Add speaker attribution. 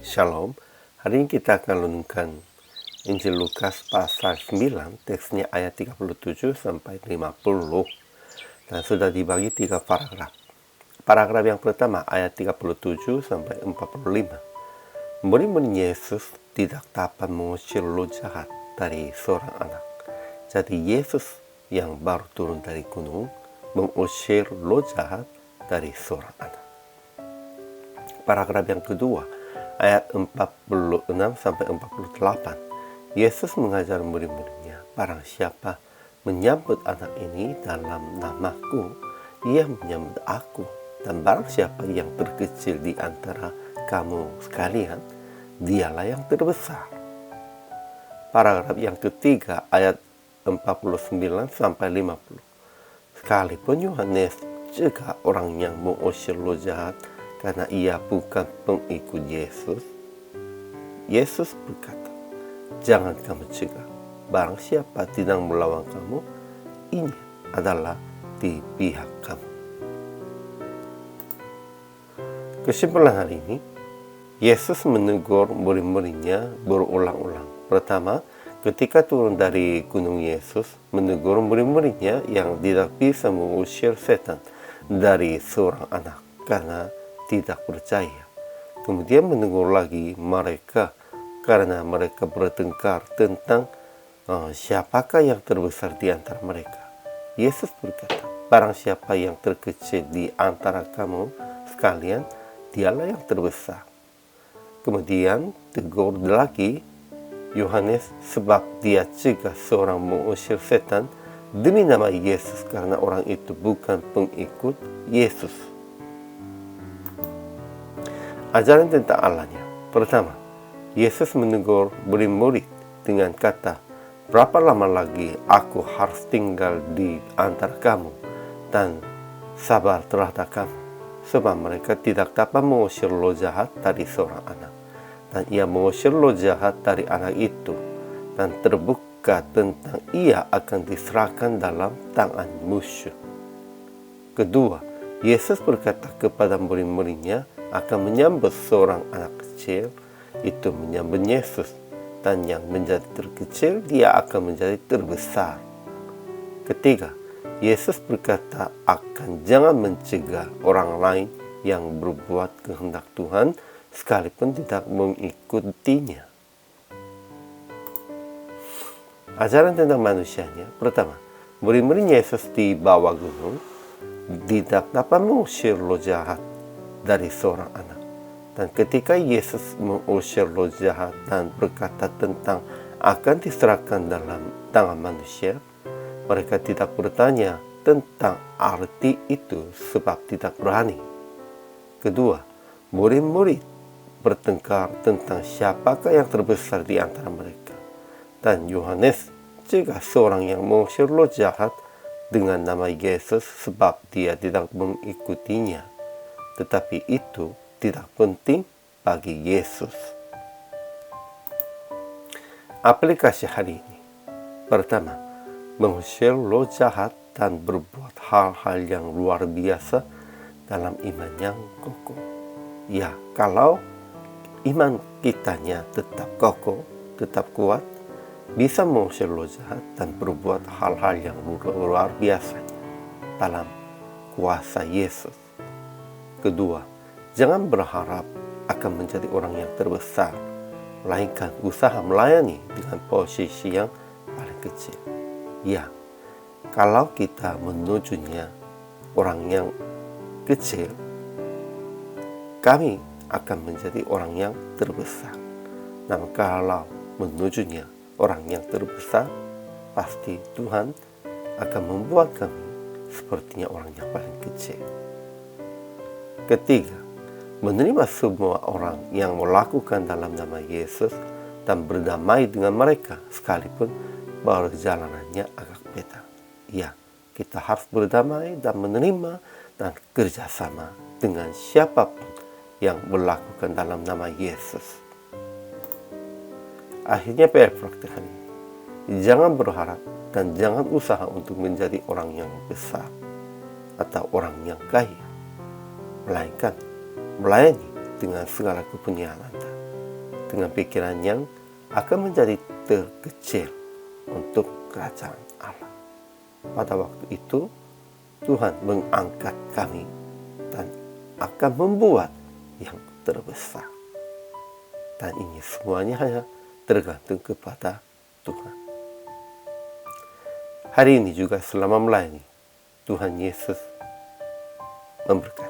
Speaker 1: Shalom, hari ini kita akan renungkan Injil Lukas pasal 9, teksnya ayat 37 sampai 50, dan sudah dibagi 3 paragraf. Paragraf yang pertama ayat 37 sampai 45. Murid-murid Yesus tidak dapat mengusir roh jahat dari seorang anak. Jadi Yesus yang baru turun dari gunung mengusir roh jahat dari seorang anak. Paragraf yang kedua ayat 46 sampai 48. Yesus mengajar murid-muridnya, barang siapa menyambut anak ini dalam namaku, ia menyambut aku. Dan barang siapa yang terkecil di antara kamu sekalian, dialah yang terbesar. Paragraf yang ketiga ayat 49 sampai 50. Sekalipun Yohanes juga orang yang mengusir roh jahat karena ia bukan pengikut Yesus, Yesus berkata, jangan kamu cegah. Barang siapa tidak melawan kamu, ini adalah di pihak kamu. Kesimpulan hari ini, Yesus menegur murid-muridnya berulang-ulang. Pertama, ketika turun dari gunung, Yesus menegur murid-muridnya yang tidak bisa mengusir setan dari seorang anak karena tidak percaya. Kemudian menegur lagi mereka karena mereka bertengkar tentang siapakah yang terbesar di antara mereka. Yesus berkata, barang siapa yang terkecil di antara kamu sekalian, dialah yang terbesar. Kemudian tegur lagi Yohanes sebab dia cegah seorang mengusir setan demi nama Yesus karena orang itu bukan pengikut Yesus. Ajaran tentang Allahnya. Pertama, Yesus menegur murid-murid dengan kata, berapa lama lagi aku harus tinggal di antara kamu dan sabar terhadap kamu, sebab mereka tidak dapat mengusir roh jahat dari seorang anak. Dan ia mengusir roh jahat dari anak itu, dan terbuka tentang ia akan diserahkan dalam tangan musuh. Kedua, Yesus berkata kepada murid-muridnya akan menyambut seorang anak kecil, itu menyambut Yesus, dan yang menjadi terkecil dia akan menjadi terbesar. Ketiga, Yesus berkata akan jangan mencegah orang lain yang berbuat kehendak Tuhan sekalipun tidak mengikutinya. Ajaran tentang manusianya. Pertama, murid-murid Yesus di bawah gunung tidak dapat mengusir roh jahat dari seorang anak. Dan ketika Yesus mengusir roh jahat dan berkata tentang akan diserahkan dalam tangan manusia, mereka tidak bertanya tentang arti itu sebab tidak berani. Kedua, murid-murid bertengkar tentang siapakah yang terbesar di antara mereka. Dan Yohanes juga seorang yang mengusir roh jahat dengan nama Yesus sebab dia tidak mengikutinya. Tetapi itu tidak penting bagi Yesus. Aplikasi hari ini. Pertama, mengusir roh jahat dan berbuat hal-hal yang luar biasa dalam iman yang kokoh. Ya, kalau iman kitanya tetap kokoh, tetap kuat, bisa mengusir roh jahat dan berbuat hal-hal yang luar biasa dalam kuasa Yesus. Kedua, jangan berharap akan menjadi orang yang terbesar, melainkan usaha melayani dengan posisi yang paling kecil. Ya, kalau kita menujunya orang yang kecil, kami akan menjadi orang yang terbesar. Namun kalau menujunya orang yang terbesar, pasti Tuhan akan membuat kami sepertinya orang yang paling kecil. Ketiga, menerima semua orang yang melakukan dalam nama Yesus dan berdamai dengan mereka sekalipun perjalanannya agak beda. Ya, kita harus berdamai dan menerima dan kerjasama dengan siapapun yang melakukan dalam nama Yesus. Akhirnya PR praktik hari ini. Jangan berharap dan jangan usaha untuk menjadi orang yang besar atau orang yang kaya, melainkan melayani dengan segala kepunyaan Anda. dengan pikiran yang akan menjadi terkecil untuk kerajaan Allah. Pada waktu itu, Tuhan mengangkat kami dan akan membuat yang terbesar. Dan ini semuanya hanya tergantung kepada Tuhan. Hari ini juga selama melayani, Tuhan Yesus memberkati.